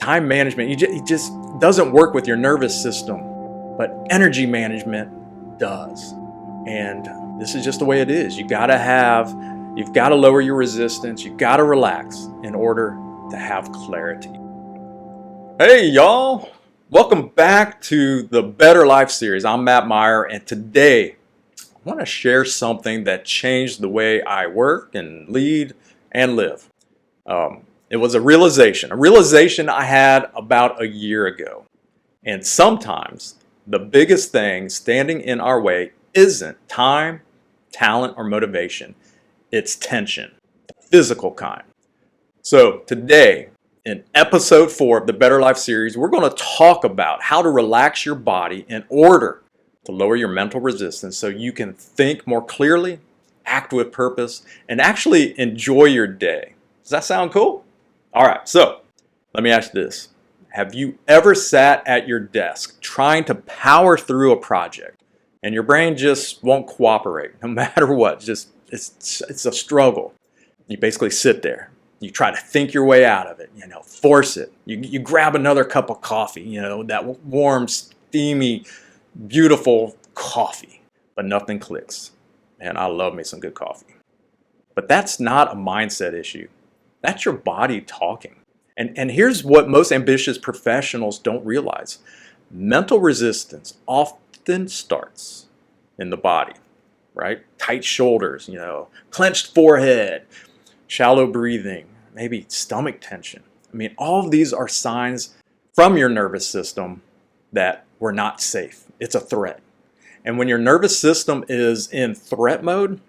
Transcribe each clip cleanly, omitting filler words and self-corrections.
Time management, it just doesn't work with your nervous system, but energy management does. And this is just the way it is. You've got to lower your resistance. You've got to relax in order to have clarity. Hey, y'all. Welcome back to the Better Life series. I'm Matt Meyer, and today I want to share something that changed the way I work and lead and live. It was a realization I had about a year ago. And sometimes the biggest thing standing in our way isn't time, talent, or motivation. It's tension, the physical kind. So today, in episode 4 of the Better Life series, we're going to talk about how to relax your body in order to lower your mental resistance so you can think more clearly, act with purpose, and actually enjoy your day. Does that sound cool? All right, so let me ask you this. Have you ever sat at your desk trying to power through a project and your brain just won't cooperate no matter what? It's a struggle. You basically sit there. You try to think your way out of it, force it. You grab another cup of coffee, that warm, steamy, beautiful coffee, but nothing clicks. Man, I love me some good coffee. But that's not a mindset issue. That's your body talking. And here's what most ambitious professionals don't realize. Mental resistance often starts in the body, right? Tight shoulders, clenched forehead, shallow breathing, maybe stomach tension. I mean, all of these are signs from your nervous system that we're not safe. It's a threat. And when your nervous system is in threat mode,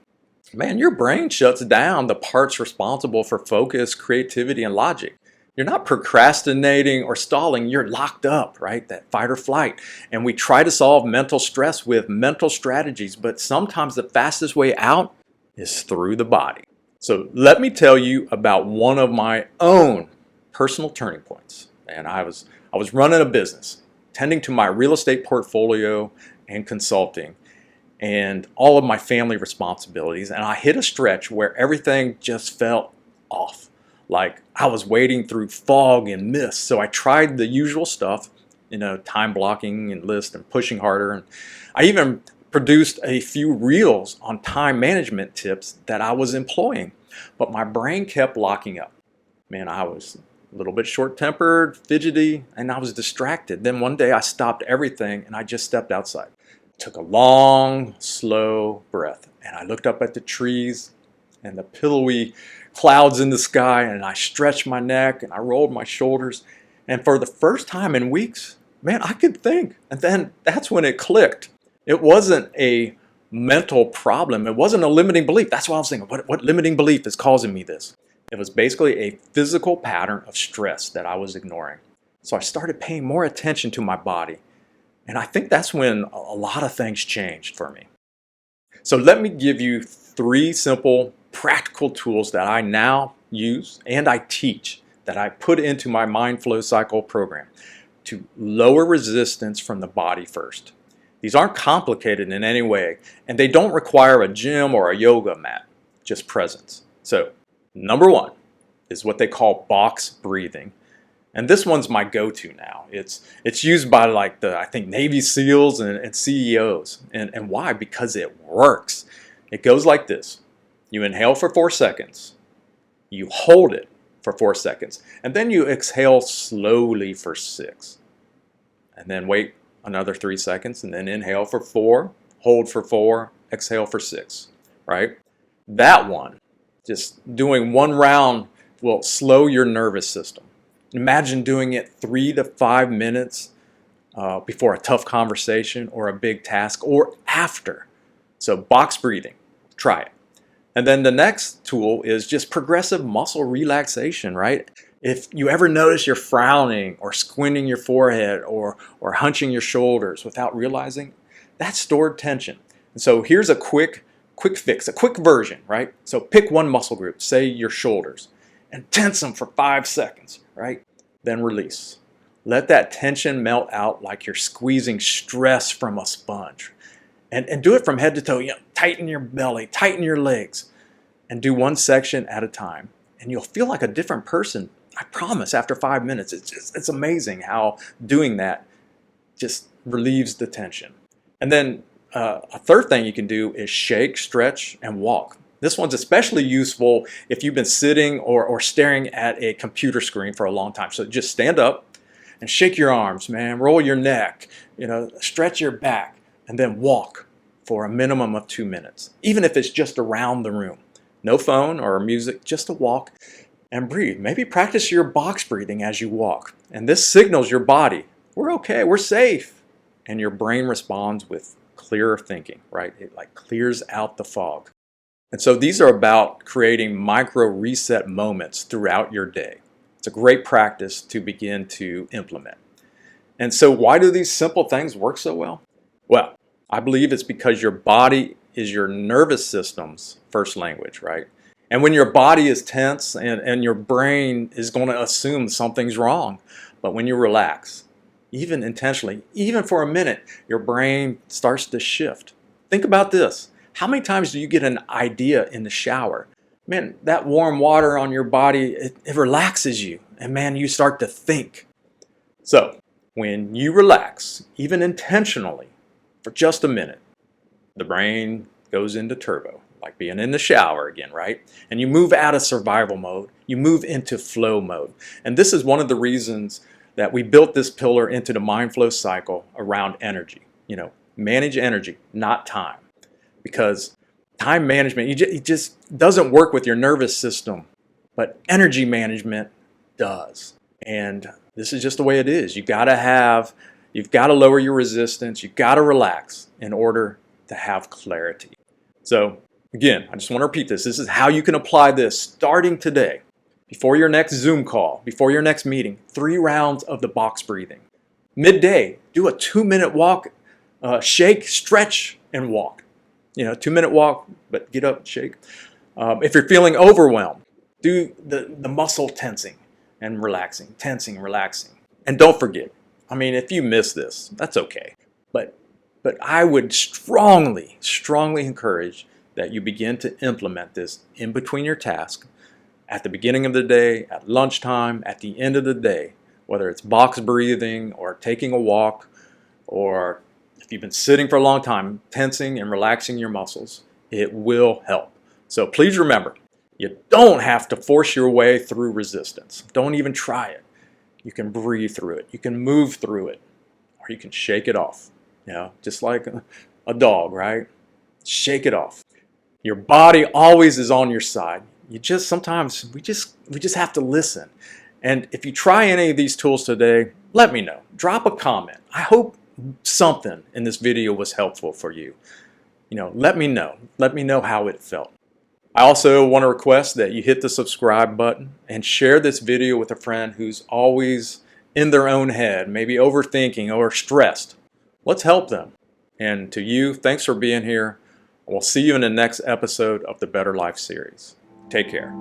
man, your brain shuts down the parts responsible for focus, creativity, and logic. You're not procrastinating or stalling, you're locked up, right? That fight or flight. And we try to solve mental stress with mental strategies, but sometimes the fastest way out is through the body. So let me tell you about one of my own personal turning points. And I was running a business, tending to my real estate portfolio and consulting, and all of my family responsibilities. And I hit a stretch where everything just felt off. Like I was wading through fog and mist. So I tried the usual stuff, time blocking and list and pushing harder. And I even produced a few reels on time management tips that I was employing. But my brain kept locking up. Man, I was a little bit short-tempered, fidgety, and I was distracted. Then one day I stopped everything and I just stepped outside. Took a long, slow breath, and I looked up at the trees and the pillowy clouds in the sky, and I stretched my neck and I rolled my shoulders, and for the first time in weeks, man, I could think. And then that's when it clicked. It wasn't a mental problem. It wasn't a limiting belief. That's why I was thinking, what limiting belief is causing me this? It was basically a physical pattern of stress that I was ignoring. So I started paying more attention to my body. And I think that's when a lot of things changed for me. So let me give you 3 simple, practical tools that I now use and I teach, that I put into my Mind Flow Cycle program to lower resistance from the body first. These aren't complicated in any way, and they don't require a gym or a yoga mat, just presence. So number 1 is what they call box breathing. And this one's my go-to now. It's used by I think Navy SEALs and CEOs. And why? Because it works. It goes like this. You inhale for 4 seconds. You hold it for 4 seconds. And then you exhale slowly for 6. And then wait another 3 seconds. And then inhale for 4, hold for 4, exhale for 6. Right? That one, just doing one round, will slow your nervous system. Imagine doing it 3 to 5 minutes before a tough conversation or a big task or after. So box breathing, try it. And then the next tool is just progressive muscle relaxation, right? If you ever notice you're frowning or squinting your forehead or hunching your shoulders without realizing, that's stored tension. And so here's a quick fix, a quick version, right? So pick one muscle group, say your shoulders, and tense them for 5 seconds, right? Then release. Let that tension melt out like you're squeezing stress from a sponge. And do it from head to toe. Tighten your belly, tighten your legs, and do one section at a time. And you'll feel like a different person I promise after 5 minutes, it's amazing how doing that just relieves the tension. And then a third thing you can do is shake, stretch, and walk. This one's especially useful if you've been sitting or staring at a computer screen for a long time. So just stand up and shake your arms, man. Roll your neck, stretch your back, and then walk for a minimum of 2 minutes, even if it's just around the room. No phone or music, just a walk and breathe. Maybe practice your box breathing as you walk. And this signals your body, we're okay, we're safe. And your brain responds with clearer thinking, right? It like clears out the fog. And so these are about creating micro reset moments throughout your day. It's a great practice to begin to implement. And so why do these simple things work so well? Well, I believe it's because your body is your nervous system's first language, right? And when your body is tense and your brain is going to assume something's wrong, but when you relax, even intentionally, even for a minute, your brain starts to shift. Think about this. How many times do you get an idea in the shower? Man, that warm water on your body, it relaxes you. And man, you start to think. So when you relax, even intentionally, for just a minute, the brain goes into turbo, like being in the shower again, right? And you move out of survival mode, you move into flow mode. And this is one of the reasons that we built this pillar into the mind flow cycle around energy. Manage energy, not time. Because time management, it just doesn't work with your nervous system, but energy management does. And this is just the way it is. You've got to lower your resistance, you've got to relax in order to have clarity. So again, I just want to repeat this. This is how you can apply this starting today. Before your next Zoom call, before your next meeting, 3 rounds of the box breathing. Midday, do a 2-minute walk, shake, stretch, and walk. 2-minute walk, but get up, shake. If you're feeling overwhelmed, do the muscle tensing and relaxing, tensing, relaxing. And don't forget, if you miss this, that's okay. But I would strongly encourage that you begin to implement this in between your tasks, at the beginning of the day, at lunchtime, at the end of the day, whether it's box breathing or taking a walk, or if you've been sitting for a long time, tensing and relaxing your muscles, it will help. So please remember, you don't have to force your way through resistance. Don't even try it. You can breathe through it. You can move through it. Or you can shake it off. Just like a dog, right? Shake it off. Your body always is on your side. Sometimes we just have to listen. And if you try any of these tools today, let me know. Drop a comment. I hope something in this video was helpful for you. Let me know. Let me know how it felt. I also want to request that you hit the subscribe button and share this video with a friend who's always in their own head, maybe overthinking or stressed. Let's help them. And to you, thanks for being here. We'll see you in the next episode of the Better Life series. Take care.